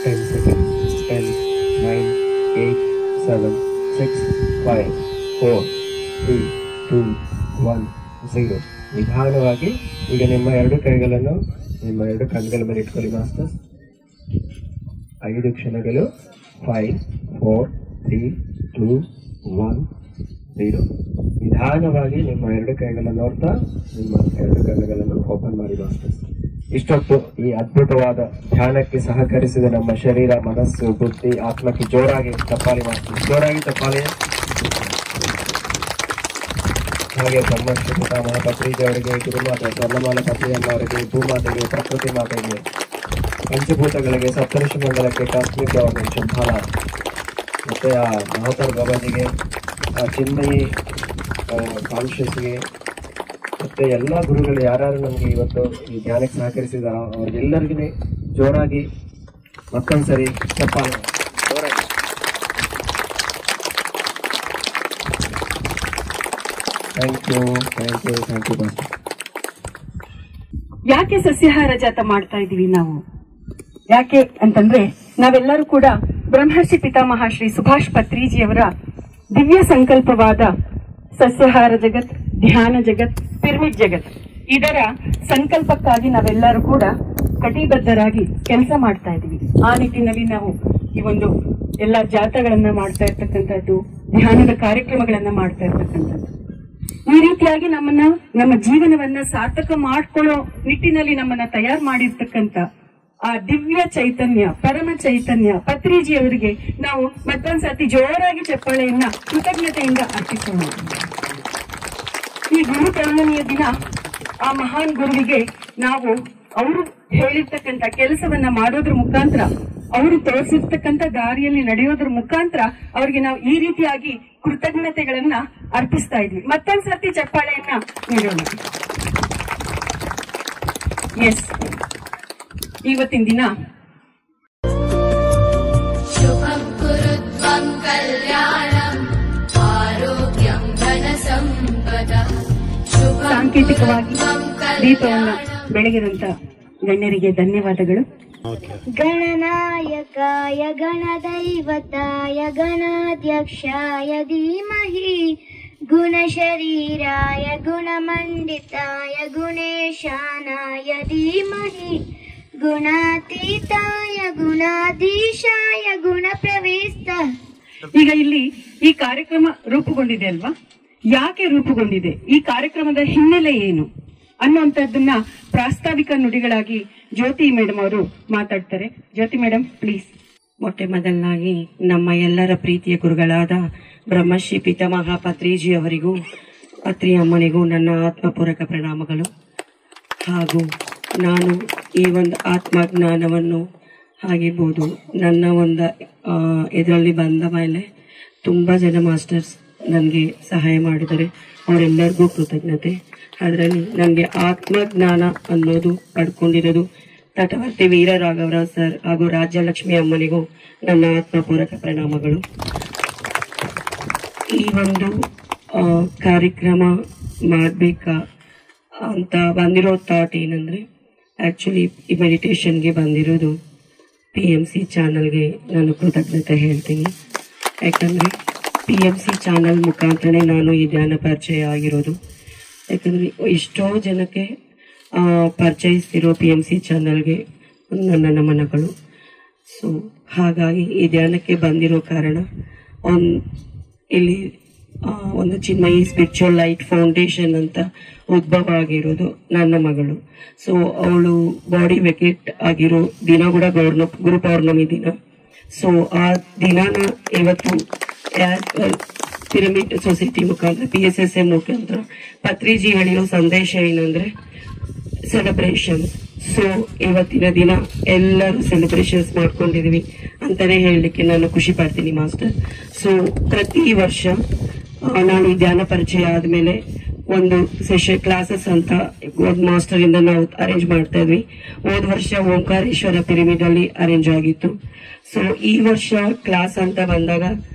10 seconds. 10, 9, 8, 7, 6, 5, 4, 3, 2, 1, 0. ನಿಧಾನವಾಗಿ ಈಗ ನಿಮ್ಮ ಎರಡು ಕೈಗಳನ್ನು ನಿಮ್ಮ ಎರಡು ಕಣ್ಗಳ ಮೇಲೆ ಇಟ್ಕೊಳ್ಳಿ ಮಾಸ್ಟರ್ಸ್. 5 ಕ್ಷಣಗಳು. 5, 4, 3, 2, 1, 0. ನಿಧಾನವಾಗಿ ನಿಮ್ಮ ಎರಡು ಕೈಗಳನ್ನು ನೋಡ್ತಾ ನಿಮ್ಮ ಎರಡು ಕಣ್ಣುಗಳನ್ನು ಓಪನ್ ಮಾಡಿ ಮಾಸ್ಟರ್ಸ್. ಇಷ್ಟೊತ್ತು ಈ ಅದ್ಭುತವಾದ ಧ್ಯಾನಕ್ಕೆ ಸಹಕರಿಸಿದ ನಮ್ಮ ಶರೀರ, ಮನಸ್ಸು, ಬುದ್ಧಿ, ಆತ್ಮಕ್ಕೆ ಜೋರಾಗಿ ಚಪ್ಪಾಳಿ ಮಾಸ್ಟರ್ಸ್, ಜೋರಾಗಿ ಚಪ್ಪಾಳಿ. ಹಾಗೆ ಬ್ರಹ್ಮಶ್ರೀ ಪಿತಾಮಹ ಪತ್ರಿಜಿ ಅವರಿಗೆ, ಗುರುಮಾತೆ ಸ್ವರ್ಣಮಾಲ ಪತ್ರಿಯಮ್ಮ ಅವರಿಗೆ, ಭೂಮಾತೆಗೆ, ಪ್ರಕೃತಿ ಮಾತೆಗೆ, ಪಂಚಭೂತಗಳಿಗೆ, ಸಪ್ತಋಷಿ ಮಂಡಲಕ್ಕೆ, ಕಾಸ್ಮಿಕ್ ಗವರ್ಮೆಂಟ್ ಶುಭಾಲ, ಮತ್ತೆ ಆ ಮಹೋತ್ತರ್ ಬಾಬಾಜಿಗೆ, ಆ ಚಿನ್ಮಯಿ ಕಾನ್ಶಿಯಸ್ಗೆ, ಮತ್ತೆ ಎಲ್ಲ ಗುರುಗಳು ಯಾರ್ಯಾರು ನಮ್ಗೆ ಇವತ್ತು ಈ ಧ್ಯಾನಕ್ಕೆ ಸಹಕರಿಸಿದಾರ ಅವ್ರಿಗೆಲ್ಲರಿಗೂ ಜೋರಾಗಿ ಮತ್ತೊಂದ್ಸರಿ ಚಪ್ಪಾಳೆ ಜೋರಾಗಿ. Thank you master. ಯಾಕೆ ಸಸ್ಯಾಹಾರ ಜಾತ ಮಾಡ್ತಾ ಇದೀವಿ ನಾವು? ಯಾಕೆ ಅಂತಂದ್ರೆ ನಾವೆಲ್ಲರೂ ಕೂಡ ಬ್ರಹ್ಮರ್ಷಿ ಪಿತಾಮಹ ಶ್ರೀ ಸುಭಾಷ್ ಪತ್ರಿಜಿಯವರ ದಿವ್ಯ ಸಂಕಲ್ಪವಾದ ಸಸ್ಯಾಹಾರ ಜಗತ್, ಧ್ಯಾನ ಜಗತ್, ಪಿರಮಿಡ್ ಜಗತ್, ಇದರ ಸಂಕಲ್ಪಕ್ಕಾಗಿ ನಾವೆಲ್ಲರೂ ಕೂಡ ಕಟಿಬದ್ಧರಾಗಿ ಕೆಲಸ ಮಾಡ್ತಾ ಇದೀವಿ. ಆ ನಿಟ್ಟಿನಲ್ಲಿ ನಾವು ಈ ಒಂದು ಎಲ್ಲ ಜಾಥಗಳನ್ನ ಮಾಡ್ತಾ ಇರ್ತಕ್ಕಂಥದ್ದು, ಧ್ಯಾನದ ಕಾರ್ಯಕ್ರಮಗಳನ್ನ ಮಾಡ್ತಾ ಇರ್ತಕ್ಕಂಥದ್ದು. ಈ ರೀತಿಯಾಗಿ ನಮ್ಮ ಜೀವನವನ್ನ ಸಾರ್ಥಕ ಮಾಡ್ಕೊಳ್ಳೋ ನಿಟ್ಟಿನಲ್ಲಿ ನಮ್ಮನ್ನ ತಯಾರು ಮಾಡಿರ್ತಕ್ಕಂಥ ಆ ದಿವ್ಯ ಚೈತನ್ಯ, ಪರಮ ಚೈತನ್ಯ ಪತ್ರಿಜಿಯವರಿಗೆ ನಾವು ಮತ್ತೊಂದ್ಸತಿ ಜೋರಾಗಿ ಚಪ್ಪಾಳೆಯನ್ನ ಕೃತಜ್ಞತೆಯಿಂದ ಅರ್ಪಿಸೋಣ. ಈ ಗುರು ಪೌರ್ಣಮಿಯ ದಿನ ಆ ಮಹಾನ್ ಗುರುವಿಗೆ ನಾವು ಅವರು ಹೇಳಿರ್ತಕ್ಕಂಥ ಕೆಲಸವನ್ನ ಮಾಡೋದ್ರ ಮುಖಾಂತರ, ಅವರು ತೋರಿಸಿರ್ತಕ್ಕಂಥ ದಾರಿಯಲ್ಲಿ ನಡೆಯೋದ್ರ ಮುಖಾಂತರ ಅವ್ರಿಗೆ ನಾವು ಈ ರೀತಿಯಾಗಿ ಕೃತಜ್ಞತೆಗಳನ್ನ ಅರ್ಪಿಸ್ತಾ ಇದ್ವಿ. ಮತ್ತೊಂದ್ಸತಿ ಚಪ್ಪಾಳೆಯನ್ನ ನೀಡೋಣ. ಎಸ್, ಇವತ್ತಿನ ದಿನ ಶುಭಂ ಕುರುತ್ವಂ ಕಲ್ಯಾಣಂ ಆರೋಗ್ಯಂ ಧನ ಸಂಪದ. ಸಾಂಕೇತಿಕವಾಗಿ ದೀಪವನ್ನ ಬೆಳಗಿದಂತ ಗಣ್ಯರಿಗೆ ಧನ್ಯವಾದಗಳು. ಗಣನಾಯಕಾಯ ಗಣದೈವತಾಯ ಗಣಾಧ್ಯಕ್ಷಾಯ ಧೀಮಹಿ ಗುಣಶರೀರಾಯ ಗುಣಮಂಡಿತಾಯ ಗುಣೇಶಾನಾಯ ಧೀಮಹಿ ಗುಣಾತೀತಾಯ ಗುಣಾಧೀಶಾಯ ಗುಣಪ್ರವೇಶ. ಈಗ ಇಲ್ಲಿ ಈ ಕಾರ್ಯಕ್ರಮ ರೂಪುಗೊಂಡಿದೆ ಅಲ್ವಾ? ಯಾಕೆ ರೂಪುಗೊಂಡಿದೆ, ಈ ಕಾರ್ಯಕ್ರಮದ ಹಿನ್ನೆಲೆ ಏನು ಅನ್ನುವಂಥದ್ದನ್ನ ಪ್ರಾಸ್ತಾವಿಕ ನುಡಿಗಳಾಗಿ ಜ್ಯೋತಿ ಮೇಡಮ್ ಅವರು ಮಾತಾಡ್ತಾರೆ. ಜ್ಯೋತಿ ಮೇಡಮ್ ಪ್ಲೀಸ್. ಮೊಟ್ಟ ಮೊದಲನಾಗಿ ನಮ್ಮ ಎಲ್ಲರ ಪ್ರೀತಿಯ ಗುರುಗಳಾದ ಬ್ರಹ್ಮಶ್ರೀ ಪಿತಾಮಹ ಪತ್ರಿಜಿ ಅವರಿಗೂ, ಪತ್ರಿ ಅಮ್ಮನಿಗೂ ನನ್ನ ಆತ್ಮಪೂರ್ವಕ ಪ್ರಣಾಮಗಳು. ಹಾಗೂ ನಾನು ಈ ಒಂದು ಆತ್ಮಜ್ಞಾನವನ್ನು ಆಗಿರ್ಬೋದು ನನ್ನ ಒಂದು ಇದರಲ್ಲಿ ಬಂದ ಮೇಲೆ ತುಂಬ ಜನ ಮಾಸ್ಟರ್ಸ್ ನನಗೆ ಸಹಾಯ ಮಾಡಿದ್ದಾರೆ, ಅವರೆಲ್ಲರಿಗೂ ಕೃತಜ್ಞತೆ. ಅದರಲ್ಲಿ ನನಗೆ ಆತ್ಮಜ್ಞಾನ ಅನ್ನೋದು ಪಡ್ಕೊಂಡಿರೋದು ತಟವರ್ತಿ ವೀರರಾಘವರಾವ್ ಸರ್ ಹಾಗೂ ರಾಜ್ಯಲಕ್ಷ್ಮಿ ಅಮ್ಮನಿಗೂ ನನ್ನ ಆತ್ಮಪೂರ್ವಕ ಪ್ರಣಾಮಗಳು. ಈ ಒಂದು ಕಾರ್ಯಕ್ರಮ ಮಾಡಬೇಕಾ ಅಂತ ಬಂದಿರೋ ಥಾಟ್ ಏನಂದರೆ, ಆ್ಯಕ್ಚುಲಿ ಈ ಮೆಡಿಟೇಷನ್ಗೆ ಬಂದಿರೋದು PMC ಚಾನಲ್ಗೆ ನಾನು ಕೃತಜ್ಞತೆ ಹೇಳ್ತೀನಿ. ಯಾಕಂದರೆ PMC ಚಾನಲ್ ಮುಖಾಂತರನೇ ನಾನು ಈ ಧ್ಯಾನ ಪರಿಚಯ ಆಗಿರೋದು. ಯಾಕಂದರೆ ಎಷ್ಟೋ ಜನಕ್ಕೆ ಪರಿಚಯಿಸ್ತಿರೋ PMC ಚಾನಲ್ಗೆ ನನ್ನ ನಮನಗಳು. ಸೊ ಹಾಗಾಗಿ ಈ ಧ್ಯಾನಕ್ಕೆ ಬಂದಿರೋ ಕಾರಣ ಇಲ್ಲಿ ಒಂದು ಚಿನ್ಮಯಿ ಸ್ಪಿರಿಚುವಲ್ ಲೈಟ್ ಫೌಂಡೇಶನ್ ಅಂತ ಉದ್ಭವ ಆಗಿರೋದು ನನ್ನ ಮಗಳು. ಸೊ ಅವಳು ಬಾಡಿ ವೆಕೆಟ್ ಆಗಿರೋ ದಿನ ಕೂಡ ಗುರು ಪೌರ್ಣಮಿ ದಿನ. ಸೊ ಆ ದಿನಾನ ಇವತ್ತು ಪಿರಮಿಡ್ ಸೊಸೈಟಿ ಮುಖಾಂತರ PSSM ಮುಖಾಂತರ ಪತ್ರಿಜಿ ಹೇಳಿರೋ ಸಂದೇಶ ಏನಂದ್ರೆ ಸೆಲೆಬ್ರೇಷನ್. ಸೊ ಇವತ್ತಿನ ದಿನ ಎಲ್ಲರೂ ಸೆಲೆಬ್ರೇಷನ್ಸ್ ಮಾಡ್ಕೊಂಡಿದೀವಿ ಅಂತಾನೆ ಹೇಳಲಿಕ್ಕೆ ನಾನು ಖುಷಿ ಪಡ್ತೀನಿ ಮಾಸ್ಟರ್. ಸೊ ಪ್ರತಿ ವರ್ಷ ನಾನು ಈ ಧ್ಯಾನ ಪರಿಚಯ ಆದ್ಮೇಲೆ ಒಂದು ಸೆಷನ್ ಕ್ಲಾಸಸ್ ಅಂತ ಒಂದು ಮಾಸ್ಟರ್ ಇಂದ ನಾವು ಅರೇಂಜ್ ಮಾಡ್ತಾ ಇದ್ವಿ. ಹೋದ ವರ್ಷ ಓಂಕಾರೇಶ್ವರ ಪಿರಮಿಡ್ ಅಲ್ಲಿ ಅರೇಂಜ್ ಆಗಿತ್ತು. ಸೊ ಈ ವರ್ಷ ಕ್ಲಾಸ್ ಅಂತ ಬಂದಾಗ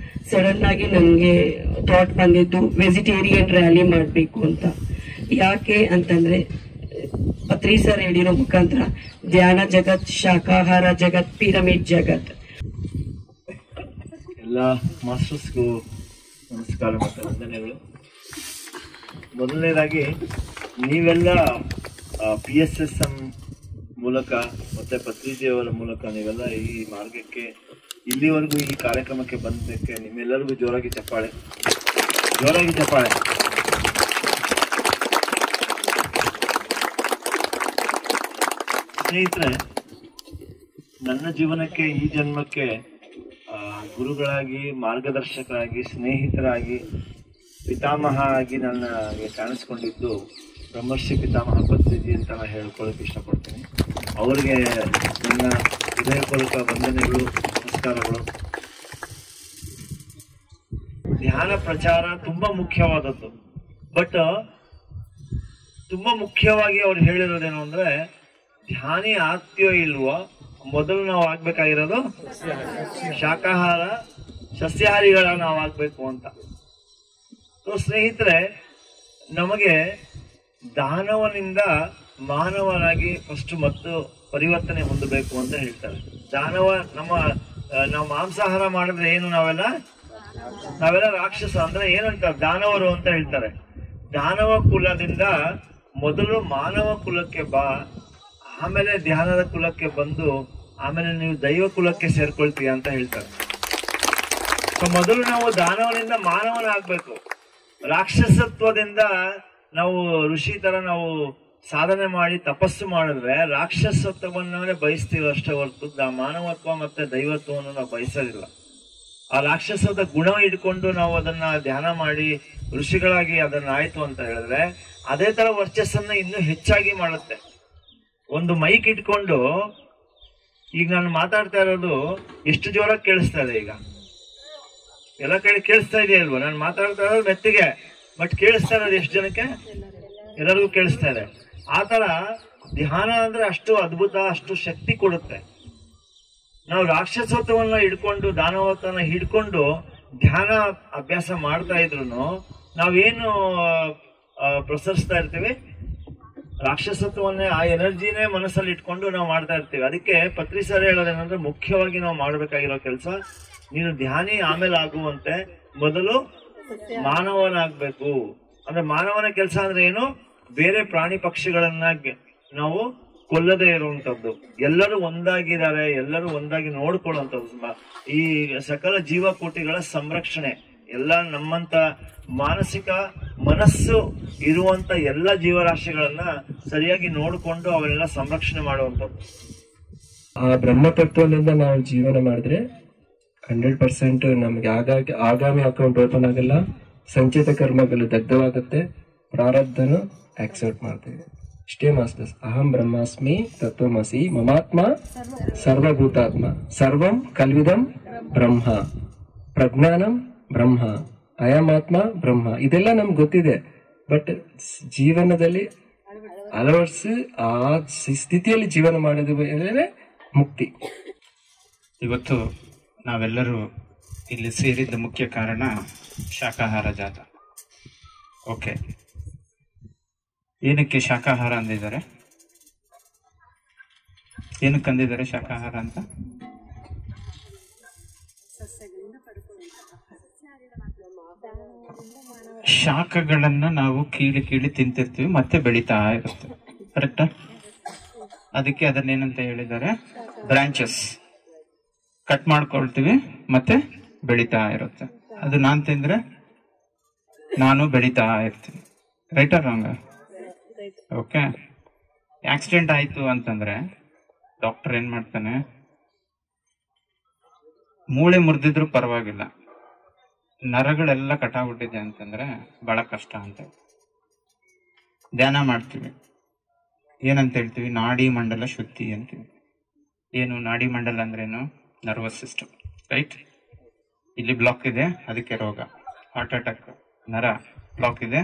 ಸಡನ್ ಆಗಿ ನನಗೆ ಥಾಟ್ ಬಂದಿದ್ದು ವೆಜಿಟೇರಿಯನ್ ರ್ಯಾಲಿ ಮಾಡಬೇಕು ಅಂತ. ಯಾಕೆ ಅಂತಂದ್ರೆ ಪತ್ರಿ ಸರ್ ಹೇಳಿರೋ ಮುಖಾಂತರ ಧ್ಯಾನ ಜಗತ್, ಶಾಖಾಹಾರ ಜಗತ್, ಪಿರಮಿಡ್ ಜಗತ್. ಎಲ್ಲ ಮಾಸ್ಟರ್ಸ್ಗೂ ನಮಸ್ಕಾರ ಮತ್ತು ವಂದನೆಗಳು. ಮೊದಲನೇದಾಗಿ ನೀವೆಲ್ಲ PSSM ಮೂಲಕ ಮತ್ತೆ ಪತ್ರಿಜಿಯವರ ಮೂಲಕ ನೀವೆಲ್ಲ ಈ ಮಾರ್ಗಕ್ಕೆ ಇಲ್ಲಿವರೆಗೂ ಈ ಕಾರ್ಯಕ್ರಮಕ್ಕೆ ಬಂದಕ್ಕೆ ನಿಮ್ಮೆಲ್ಲರಿಗೂ ಜೋರಾಗಿ ಚಪ್ಪಾಳೆ. ಸ್ನೇಹಿತರೆ, ನನ್ನ ಜೀವನಕ್ಕೆ ಈ ಜನ್ಮಕ್ಕೆ ಗುರುಗಳಾಗಿ, ಮಾರ್ಗದರ್ಶಕರಾಗಿ, ಸ್ನೇಹಿತರಾಗಿ, ಪಿತಾಮಹ ಆಗಿ ನನಗೆ ಕಾಣಿಸ್ಕೊಂಡಿದ್ದು ಬ್ರಹ್ಮರ್ಷಿ ಪಿತಾಮಹ ಪತ್ರಿಜಿ ಅಂತ ನಾನು ಹೇಳ್ಕೊಳ್ಳೋಕೆ ಇಷ್ಟಪಡ್ತೀನಿ. ಅವರಿಗೆ ನನ್ನ ಹೃದಯಪೂರ್ವಕ ವಂದನೆಗಳು, ನಮಸ್ಕಾರಗಳು. ಧ್ಯಾನ ಪ್ರಚಾರ ತುಂಬಾ ಮುಖ್ಯವಾದದ್ದು. ಬಟ್ ತುಂಬಾ ಮುಖ್ಯವಾಗಿ ಅವ್ರು ಹೇಳಿರೋದೇನು ಅಂದ್ರೆ, ಧ್ಯಾನಿ ಆಗ್ತೀಯೋ ಇಲ್ವೋ, ಮೊದಲು ನಾವು ಆಗ್ಬೇಕಾಗಿರೋದು ಶಾಖಾಹಾರ ಸಸ್ಯಾಹಾರಿಗಳ ನಾವು ಆಗ್ಬೇಕು ಅಂತ. ಸ್ನೇಹಿತರೆ, ನಮಗೆ ದಾನವನಿಂದ ಮಾನವನಾಗಿ ಫಸ್ಟ್ ಮತ್ತು ಪರಿವರ್ತನೆ ಹೊಂದಬೇಕು ಅಂತ ಹೇಳ್ತಾರೆ. ದಾನವ ನಾವು ಮಾಂಸಾಹಾರ ಮಾಡಿದ್ರೆ ಏನು, ನಾವೆಲ್ಲ ರಾಕ್ಷಸ ಅಂದ್ರೆ ಏನಂತಾರೆ, ದಾನವರು ಅಂತ ಹೇಳ್ತಾರೆ. ದಾನವ ಕುಲದಿಂದ ಮೊದಲು ಮಾನವ ಕುಲಕ್ಕೆ ಬಾ, ಆಮೇಲೆ ಧ್ಯಾನದ ಕುಲಕ್ಕೆ ಬಂದು ಆಮೇಲೆ ನೀವು ದೈವ ಕುಲಕ್ಕೆ ಸೇರ್ಕೊಳ್ತೀಯ ಅಂತ ಹೇಳ್ತಾರೆ. ಮೊದಲು ನಾವು ದಾನವನಿಂದ ಮಾನವನಾಗ್ಬೇಕು. ರಾಕ್ಷಸತ್ವದಿಂದ ನಾವು ಋಷಿ ತರ ನಾವು ಸಾಧನೆ ಮಾಡಿ ತಪಸ್ಸು ಮಾಡಿದ್ರೆ ರಾಕ್ಷಸತ್ವವನ್ನೇ ಬಯಸ್ತೀವಿ ಅಷ್ಟೇ ಹೊರತು ಮಾನವತ್ವ ಮತ್ತೆ ದೈವತ್ವವನ್ನು ನಾವು ಬಯಸೋದಿಲ್ಲ. ಆ ರಾಕ್ಷಸದ ಗುಣ ಇಟ್ಕೊಂಡು ನಾವು ಅದನ್ನ ಧ್ಯಾನ ಮಾಡಿ ಋಷಿಗಳಾಗಿ ಅದನ್ನ ಆಯ್ತು ಅಂತ ಹೇಳಿದ್ರೆ ಅದೇ ತರ ವರ್ಚಸ್ಸನ್ನ ಇನ್ನೂ ಹೆಚ್ಚಾಗಿ ಮಾಡುತ್ತೆ. ಒಂದು ಮೈಕ್ ಇಟ್ಕೊಂಡು ಈಗ ನಾನು ಮಾತಾಡ್ತಾ ಇರೋದು ಎಷ್ಟು ಜೋರಾಗಿ ಕೇಳಿಸ್ತಾ ಇದೆ, ಈಗ ಎಲ್ಲ ಕಡೆ ಕೇಳಿಸ್ತಾ ಇದೆಯಲ್ವ? ನಾನು ಮಾತಾಡ್ತಾ ಇರೋದು ಮೆತ್ತಿಗೆ, ಬಟ್ ಕೇಳಿಸ್ತಾ ಇರೋದು ಎಷ್ಟು ಜನಕ್ಕೆ? ಎಲ್ಲರಿಗೂ ಕೇಳಿಸ್ತಾ ಇದೆ. ಆತರ ಧ್ಯಾನ ಅಂದ್ರೆ ಅಷ್ಟು ಅದ್ಭುತ, ಅಷ್ಟು ಶಕ್ತಿ ಕೊಡುತ್ತೆ. ನಾವು ರಾಕ್ಷಸತ್ವವನ್ನ ಹಿಡ್ಕೊಂಡು, ದಾನವತ್ವನ ಹಿಡ್ಕೊಂಡು ಧ್ಯಾನ ಅಭ್ಯಾಸ ಮಾಡ್ತಾ ಇದ್ರು ನಾವೇನು ಪ್ರಸರಿಸ್ತಾ ಇರ್ತೀವಿ? ರಾಕ್ಷಸತ್ವವನ್ನೇ, ಆ ಎನರ್ಜಿನೇ ಮನಸ್ಸಲ್ಲಿ ಇಟ್ಕೊಂಡು ನಾವು ಮಾಡ್ತಾ ಇರ್ತೀವಿ. ಅದಕ್ಕೆ ಪತ್ರಿ ಸರ್ ಹೇಳೋದೇನಂದ್ರೆ, ಮುಖ್ಯವಾಗಿ ನಾವು ಮಾಡಬೇಕಾಗಿರೋ ಕೆಲಸ, ನೀನು ಧ್ಯಾನಿ ಆಮೇಲೆ ಆಗುವಂತೆ ಮೊದಲು ಮಾನವನಾಗ್ಬೇಕು. ಅಂದ್ರೆ ಮಾನವನ ಕೆಲಸ ಅಂದ್ರೆ ಏನು? ಬೇರೆ ಪ್ರಾಣಿ ಪಕ್ಷಿಗಳನ್ನ ನಾವು ಕೊಲ್ಲದೇ ಇರುವಂತದ್ದು, ಎಲ್ಲರೂ ಒಂದಾಗಿದ್ದಾರೆ, ಎಲ್ಲರೂ ಒಂದಾಗಿ ನೋಡ್ಕೊಳ್ಳುವಂಥದ್ದು, ಈ ಸಕಲ ಜೀವಕೋಟಿಗಳ ಸಂರಕ್ಷಣೆ, ಎಲ್ಲ ನಮ್ಮಂತ ಮಾನಸಿಕ ಮನಸ್ಸು ಇರುವಂತ ಎಲ್ಲ ಜೀವರಾಶಿಗಳನ್ನ ಸರಿಯಾಗಿ ನೋಡಿಕೊಂಡು ಅವನ್ನೆಲ್ಲ ಸಂರಕ್ಷಣೆ ಮಾಡುವಂಥದ್ದು. ಆ ಬ್ರಹ್ಮತತ್ವದಿಂದ ನಾವು ಜೀವನ ಮಾಡಿದ್ರೆ 100% ನಮ್ಗೆ ಆಗಾಮಿ ಅಕೌಂಟ್ ಓಪನ್ ಆಗಲ್ಲ, ಸಂಚಿತ ಕರ್ಮಗಳು ದಗ್ಧವಾಗುತ್ತೆ, ಪ್ರಾರಬ್ಧನು ಆಕ್ಸೆಪ್ಟ್ ಮಾಡ್ತೇವೆ. ಇಷ್ಟೇ ಮಾಸ್ಟರ್ಸ್. ಅಹಂ ಬ್ರಹ್ಮಾಸ್ಮಿ ತತ್ವಮಸಿ ಮಮಾತ್ಮ ಸರ್ವಭೂತಾತ್ಮ ಸರ್ವಂ ಕಲ್ವಿದಂ ಬ್ರಹ್ಮ ಪ್ರಜ್ಞಾನಂ ಬ್ರಹ್ಮ ಅಯಮಾತ್ಮ ಬ್ರಹ್ಮ. ಇದೆಲ್ಲ ನಮ್ಗೆ ಗೊತ್ತಿದೆ, ಬಟ್ ಜೀವನದಲ್ಲಿ ಅಳವಡಿಸಿ ಆ ಸ್ಥಿತಿಯಲ್ಲಿ ಜೀವನ ಮಾಡೋದು ಮುಕ್ತಿ. ಇವತ್ತು ನಾವೆಲ್ಲರೂ ಇಲ್ಲಿ ಸೇರಿದ್ದ ಮುಖ್ಯ ಕಾರಣ ಶಾಖಾಹಾರ ಜಾತ. ಓಕೆ, ಏನಕ್ಕೆ ಶಾಖಾಹಾರ ಅಂದಿದ್ದಾರೆ? ಏನಕ್ಕೆ ಅಂದಿದ್ದಾರೆ ಶಾಖಾಹಾರ ಅಂತ? ಶಾಖಗಳನ್ನ ನಾವು ಕೀಳಿ ತಿಂತಿರ್ತೀವಿ, ಮತ್ತೆ ಬೆಳೀತಾ ಇರುತ್ತೆ. ಕರೆಕ್ಟಾ? ಅದಕ್ಕೆ ಅದನ್ನೇನಂತ ಹೇಳಿದ್ದಾರೆ? ಬ್ರಾಂಚಸ್. ಕಟ್ ಮಾಡ್ಕೊಳ್ತೀವಿ, ಮತ್ತೆ ಬೆಳೀತಾ ಇರುತ್ತೆ. ಅದು ನಾನ್ ತಿಂದ್ರೆ ನಾನು ಬೆಳೀತಾ ಇರ್ತೀನಿ. ರೈಟಾ ರಾಂಗ? ಓಕೆ. ಆಕ್ಸಿಡೆಂಟ್ ಆಯ್ತು ಅಂತಂದ್ರೆ ಡಾಕ್ಟರ್ ಏನ್ ಮಾಡ್ತಾನೆ? ಮೂಳೆ ಮುರಿದಿದ್ರು ಪರವಾಗಿಲ್ಲ, ನರಗಳೆಲ್ಲ ಕಟಾಗ್ಬಿಟ್ಟಿದೆ ಅಂತಂದ್ರೆ ಬಹಳ ಕಷ್ಟ ಅಂತ. ಧ್ಯಾನ ಮಾಡ್ತೀವಿ, ಏನಂತ ಹೇಳ್ತೀವಿ? ನಾಡಿ ಮಂಡಲ ಶುದ್ಧಿ ಅಂತೀವಿ. ಏನು ನಾಡಿ ಮಂಡಲ ಅಂದ್ರೇನು? Nervous system, right? ಇಲ್ಲಿ ಬ್ಲಾಕ್ ಇದೆ, ಅದಕ್ಕೆ ರೋಗ, ಹಾರ್ಟ್ ಅಟ್ಯಾಕ್. ನರ ಬ್ಲಾಕ್ ಇದೆ,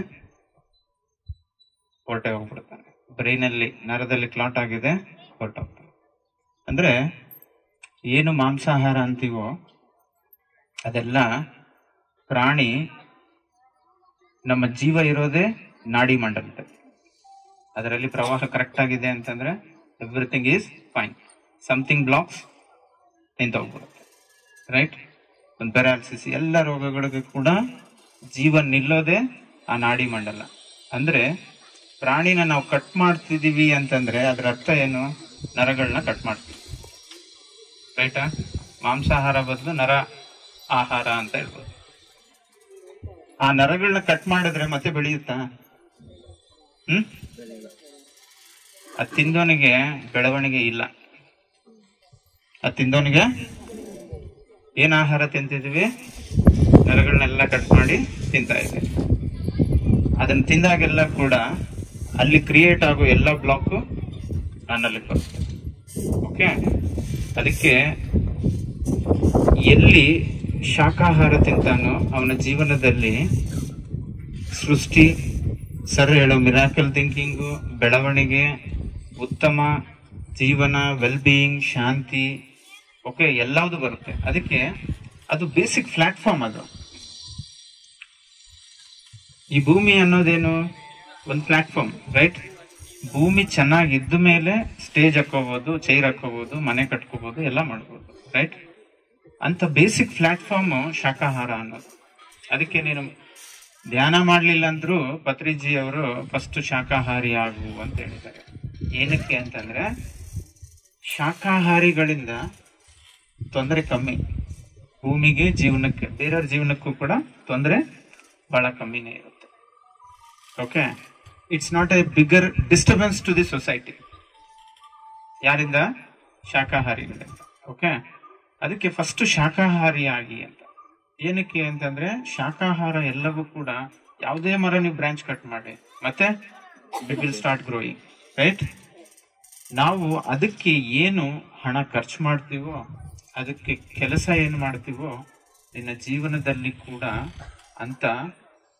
ಹೊರಟೆ ಹೋಗ್ಬಿಡ್ತಾನೆ. ಬ್ರೈನಲ್ಲಿ ನರದಲ್ಲಿ ಕ್ಲಾಟ್ ಆಗಿದೆ, ಹೊರಟೋಗ್ತಾನೆ. ಅಂದ್ರೆ ಏನು ಮಾಂಸಾಹಾರ ಅಂತೀವೋ ಅದೆಲ್ಲ ಪ್ರಾಣಿ. ನಮ್ಮ ಜೀವ ಇರೋದೇ ನಾಡಿ ಮಂಡಲದಲ್ಲಿ. ಅದರಲ್ಲಿ ಪ್ರವಾಹ ಕರೆಕ್ಟ್ ಆಗಿದೆ ಅಂತಂದ್ರೆ everything is fine. Something blocks ನಿಂತೋಗ್ಬಿಡುತ್ತೆ, ರೈಟ್? ಒಂದು ಪ್ಯಾರಾಲಿಸಿಸ್, ಎಲ್ಲ ರೋಗಗಳಿಗೆ ಕೂಡ ಜೀವ ನಿಲ್ಲೋದೇ ಆ ನಾಡಿ ಮಂಡಲ. ಅಂದ್ರೆ ಪ್ರಾಣಿನ ನಾವು ಕಟ್ ಮಾಡ್ತಿದೀವಿ ಅಂತಂದ್ರೆ ಅದರ ಅರ್ಥ ಏನು? ನರಗಳನ್ನ ಕಟ್ ಮಾಡ್ತೀವಿ, ರೈಟಾ? ಮಾಂಸಾಹಾರ ಬದಲು ನರ ಆಹಾರ ಅಂತ ಹೇಳ್ಬೋದು. ಆ ನರಗಳನ್ನ ಕಟ್ ಮಾಡಿದ್ರೆ ಮತ್ತೆ ಬೆಳೆಯುತ್ತಾ? ಅದು ತಿಂದವನಿಗೆ ಬೆಳವಣಿಗೆ ಇಲ್ಲ. ಅದು ತಿಂದವನಿಗೆ ಏನ್ ಆಹಾರ ತಿಂತಿದೀವಿ? ನರಗಳನ್ನೆಲ್ಲ ಕಟ್ ಮಾಡಿ ತಿಂತಾ ಇದ್ದೀವಿ. ಅದನ್ನ ತಿಂದಾಗೆಲ್ಲ ಕೂಡ ಅಲ್ಲಿ ಕ್ರಿಯೇಟ್ ಆಗೋ ಎಲ್ಲ ಬ್ಲಾಕ್ ನನ್ನಲ್ಲಿ ಬರುತ್ತೆ. ಓಕೆ, ಅದಕ್ಕೆ ಎಲ್ಲಿ ಶಾಕಾಹಾರ ತಿಂತಾನೋ ಅವನ ಜೀವನದಲ್ಲಿ ಸೃಷ್ಟಿ, ಸರ್ ಹೇಳೋ ಮಿರಾಕಲ್ ಥಿಂಕಿಂಗು, ಬೆಳವಣಿಗೆ, ಉತ್ತಮ ಜೀವನ, ವೆಲ್ ಬೀಯಿಂಗ್, ಶಾಂತಿ, ಓಕೆ, ಎಲ್ಲವುದು ಬರುತ್ತೆ. ಅದಕ್ಕೆ ಅದು ಬೇಸಿಕ್ ಪ್ಲಾಟ್ಫಾರ್ಮ್. ಅದು ಈ ಭೂಮಿ ಅನ್ನೋದೇನು? ಒಂದು ಪ್ಲಾಟ್ಫಾರ್ಮ್, ರೈಟ್? ಭೂಮಿ ಚೆನ್ನಾಗಿದ್ದ ಮೇಲೆ ಸ್ಟೇಜ್ ಹಾಕೋಬಹುದು, ಚೈರ್ ಹಾಕೋಬಹುದು, ಮನೆ ಕಟ್ಕೋಬಹುದು, ಎಲ್ಲ ಮಾಡ್ಬೋದು, ರೈಟ್? ಅಂತ ಬೇಸಿಕ್ ಪ್ಲಾಟ್ಫಾರ್ಮ್ ಶಾಕಾಹಾರ ಅನ್ನೋದು. ಅದಕ್ಕೆ ನೀನು ಧ್ಯಾನ ಮಾಡ್ಲಿಲ್ಲ ಅಂದ್ರೂ ಪತ್ರಿಜಿ ಅವರು ಫಸ್ಟ್ ಶಾಕಾಹಾರಿ ಆಗು ಅಂತ ಹೇಳಿದ್ದಾರೆ. ಏನಕ್ಕೆ ಅಂತಂದ್ರೆ ಶಾಕಾಹಾರಿಗಳಿಂದ ತೊಂದರೆ ಕಮ್ಮಿ, ಭೂಮಿಗೆ, ಜೀವನಕ್ಕೆ, ಬೇರೆಯವ್ರ ಜೀವನಕ್ಕೂ ಕೂಡ ತೊಂದರೆ ಬಹಳ ಕಮ್ಮಿನೇ ಇರುತ್ತೆ. Okay, it's not a bigger disturbance to the society. ಯಾರಿಂದ? ಶಾಕಾಹಾರಿಗಳಿಂದ. ಓಕೆ, ಅದಕ್ಕೆ ಫಸ್ಟ್ ಶಾಕಾಹಾರಿ ಆಗಿ ಅಂತ. ಏನಕ್ಕೆ ಅಂತಂದ್ರೆ ಶಾಕಾಹಾರ ಎಲ್ಲವೂ ಕೂಡ, ಯಾವುದೇ ಮರ ನೀವು ಬ್ರಾಂಚ್ ಕಟ್ ಮಾಡಿ ಮತ್ತೆ it will start growing, right? ನಾವು ಅದಕ್ಕೆ ಏನು ಹಣ ಖರ್ಚು ಮಾಡ್ತೀವೋ, ಅದಕ್ಕೆ ಕೆಲಸ ಏನು ಮಾಡ್ತೀವೋ, ನಿನ್ನ ಜೀವನದಲ್ಲಿ ಕೂಡ ಅಂತ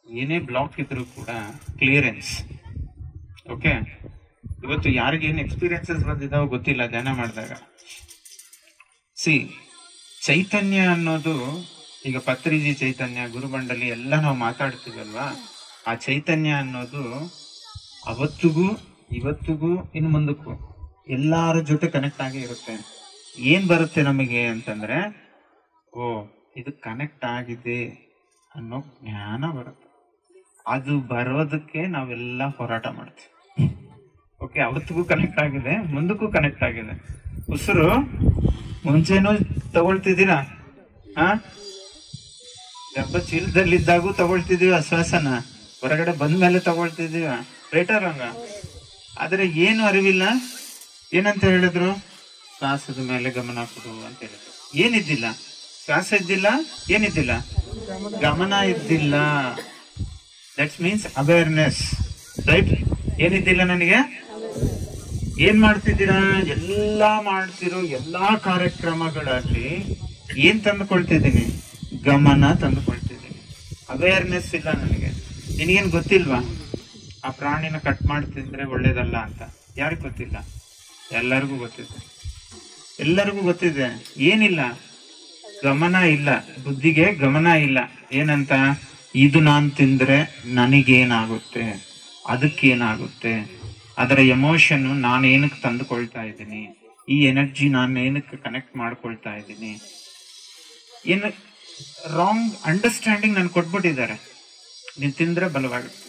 ಏನೇ ಬ್ಲಾಕ್ ಇದ್ರೂ ಕೂಡ ಕ್ಲಿಯರೆನ್ಸ್. ಓಕೆ, ಇವತ್ತು ಯಾರಿಗೇನು ಎಕ್ಸ್ಪೀರಿಯನ್ಸಸ್ ಬಂದಿದ್ದಾವೋ ಗೊತ್ತಿಲ್ಲ ಧ್ಯಾನ ಮಾಡಿದಾಗ. ಚೈತನ್ಯ ಅನ್ನೋದು, ಈಗ ಪತ್ರಿಜಿ ಚೈತನ್ಯ, ಗುರುಮಂಡಲಿ ಎಲ್ಲ ನಾವು ಮಾತಾಡ್ತೀವಲ್ವಾ, ಆ ಚೈತನ್ಯ ಅನ್ನೋದು ಅವತ್ತಿಗೂ ಇವತ್ತಿಗೂ ಇನ್ನು ಮುಂದಕ್ಕೂ ಎಲ್ಲರ ಜೊತೆ ಕನೆಕ್ಟ್ ಆಗಿ ಇರುತ್ತೆ. ಏನ್ ಬರುತ್ತೆ ನಮಗೆ ಅಂತಂದ್ರೆ, ಓ ಇದು ಕನೆಕ್ಟ್ ಆಗಿದೆ ಅನ್ನೋ ಜ್ಞಾನ ಬರುತ್ತೆ. ಅದು ಬರೋದಕ್ಕೆ ನಾವೆಲ್ಲ ಹೋರಾಟ ಮಾಡ್ತೀವಿ. ಓಕೆ, ಅವತ್ತಿಗೂ ಕನೆಕ್ಟ್ ಆಗಿದೆ, ಮುಂದಕ್ಕೂ ಕನೆಕ್ಟ್ ಆಗಿದೆ. ಉಸಿರು ಮುಂಚೆನೂ ತಗೊಳ್ತಿದ್ದೀರಾ, ಗರ್ಭ ಚೀಲದಲ್ಲಿದ್ದಾಗೂ ತಗೊಳ್ತಿದೀವ, ಶ್ವಾಸನ ಹೊರಗಡೆ ಬಂದ್ಮೇಲೆ ತಗೊಳ್ತಿದೀವ, ರೈಟಾ ರಾಂಗ? ಆದ್ರೆ ಏನು ಅರಿವಿಲ್ಲ. ಏನಂತ ಹೇಳಿದ್ರು? ಶ್ವಾಸದ ಮೇಲೆ ಗಮನ ಕೊಡು ಅಂತ ಹೇಳಿದ್ರು. ಏನಿದ್ದಿಲ್ಲ, ಶ್ವಾಸ ಇದ್ದಿಲ್ಲ, ಏನಿದ್ದಿಲ್ಲ, ಗಮನ ಇದ್ದಿಲ್ಲ. That's means awareness, right? ಏನಿದ್ದಿಲ್ಲ ನನಗೆ. ಏನ್ ಮಾಡ್ತಿದ್ದೀರಾ? ಎಲ್ಲಾ ಮಾಡ್ತಿರೋ ಎಲ್ಲಾ ಕಾರ್ಯಕ್ರಮಗಳಲ್ಲಿ ಏನ್ ತಂದುಕೊಳ್ತಿದ್ದೀನಿ? ಗಮನ ತಂದುಕೊಳ್ತಿದ್ದೀನಿ. ಅವೇರ್ನೆಸ್ ಇಲ್ಲ ನನಗೆ. ನಿನಗೇನ್ ಗೊತ್ತಿಲ್ವಾ ಆ ಪ್ರಾಣಿನ ಕಟ್ ಮಾಡ್ತಿದ್ರೆ ಒಳ್ಳೇದಲ್ಲ ಅಂತ? ಯಾರಿಗೂ ಗೊತ್ತಿಲ್ಲ? ಎಲ್ಲರಿಗೂ ಗೊತ್ತಿದೆ, ಎಲ್ಲರಿಗೂ ಗೊತ್ತಿದೆ. ಏನಿಲ್ಲ, ಗಮನ ಇಲ್ಲ, ಬುದ್ಧಿಗೆ ಗಮನ ಇಲ್ಲ. ಏನಂತ? ಇದು ನಾನ್ ತಿಂದ್ರೆ ನನಗೇನಾಗುತ್ತೆ, ಅದಕ್ಕೇನಾಗುತ್ತೆ, ಅದರ ಎಮೋಷನ್ ನಾನು ಏನಕ್ಕೆ ತಂದುಕೊಳ್ತಾ ಇದ್ದೀನಿ, ಈ ಎನರ್ಜಿ ನಾನು ಏನಕ್ಕೆ ಕನೆಕ್ಟ್ ಮಾಡ್ಕೊಳ್ತಾ ಇದ್ದೀನಿ, ಏನು ರಾಂಗ್ ಅಂಡರ್ಸ್ಟ್ಯಾಂಡಿಂಗ್ ನನ್ಗೆ ಕೊಟ್ಬಿಟ್ಟಿದ್ದಾರೆ. ನೀನ್ ತಿಂದ್ರೆ ಬಲವಾಗುತ್ತೆ.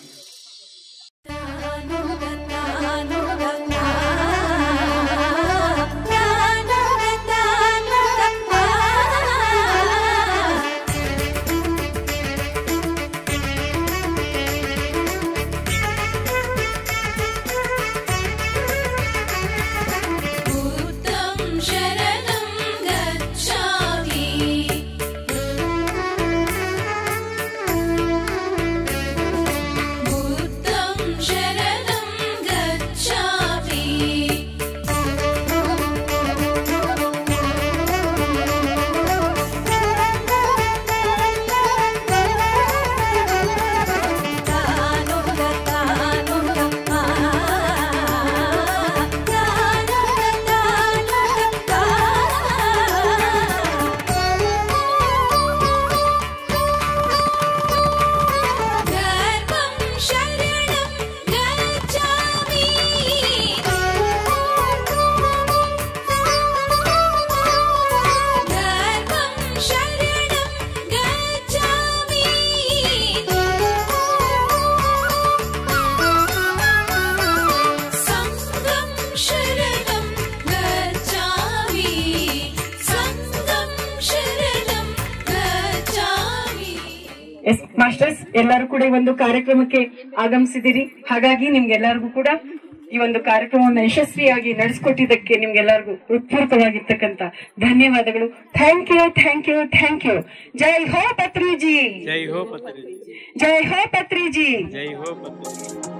ಎಸ್ ಮಾಸ್ಟರ್ಸ್, ಎಲ್ಲರೂ ಕೂಡ ಈ ಒಂದು ಕಾರ್ಯಕ್ರಮಕ್ಕೆ ಆಗಮಿಸಿದಿರಿ. ಹಾಗಾಗಿ ನಿಮ್ಗೆಲ್ಲರಿಗೂ ಕೂಡ ಈ ಒಂದು ಕಾರ್ಯಕ್ರಮವನ್ನು ಯಶಸ್ವಿಯಾಗಿ ನಡೆಸಿಕೊಟ್ಟಿದ್ದಕ್ಕೆ ನಿಮ್ಗೆಲ್ಲರಿಗೂ ಹೃತ್ಪೂರ್ವಕವಾಗಿರ್ತಕ್ಕಂಥ ಧನ್ಯವಾದಗಳು. Thank you, thank you, thank you. ಜೈ ಹೋ ಪತ್ರಿಜಿ, ಜೈ ಹೋ ಪತ್ರಿ, ಜೈ ಹೋ ಪತ್ರಿಜಿ. ಜೈ ಹೋ ಪತ್ರಿ.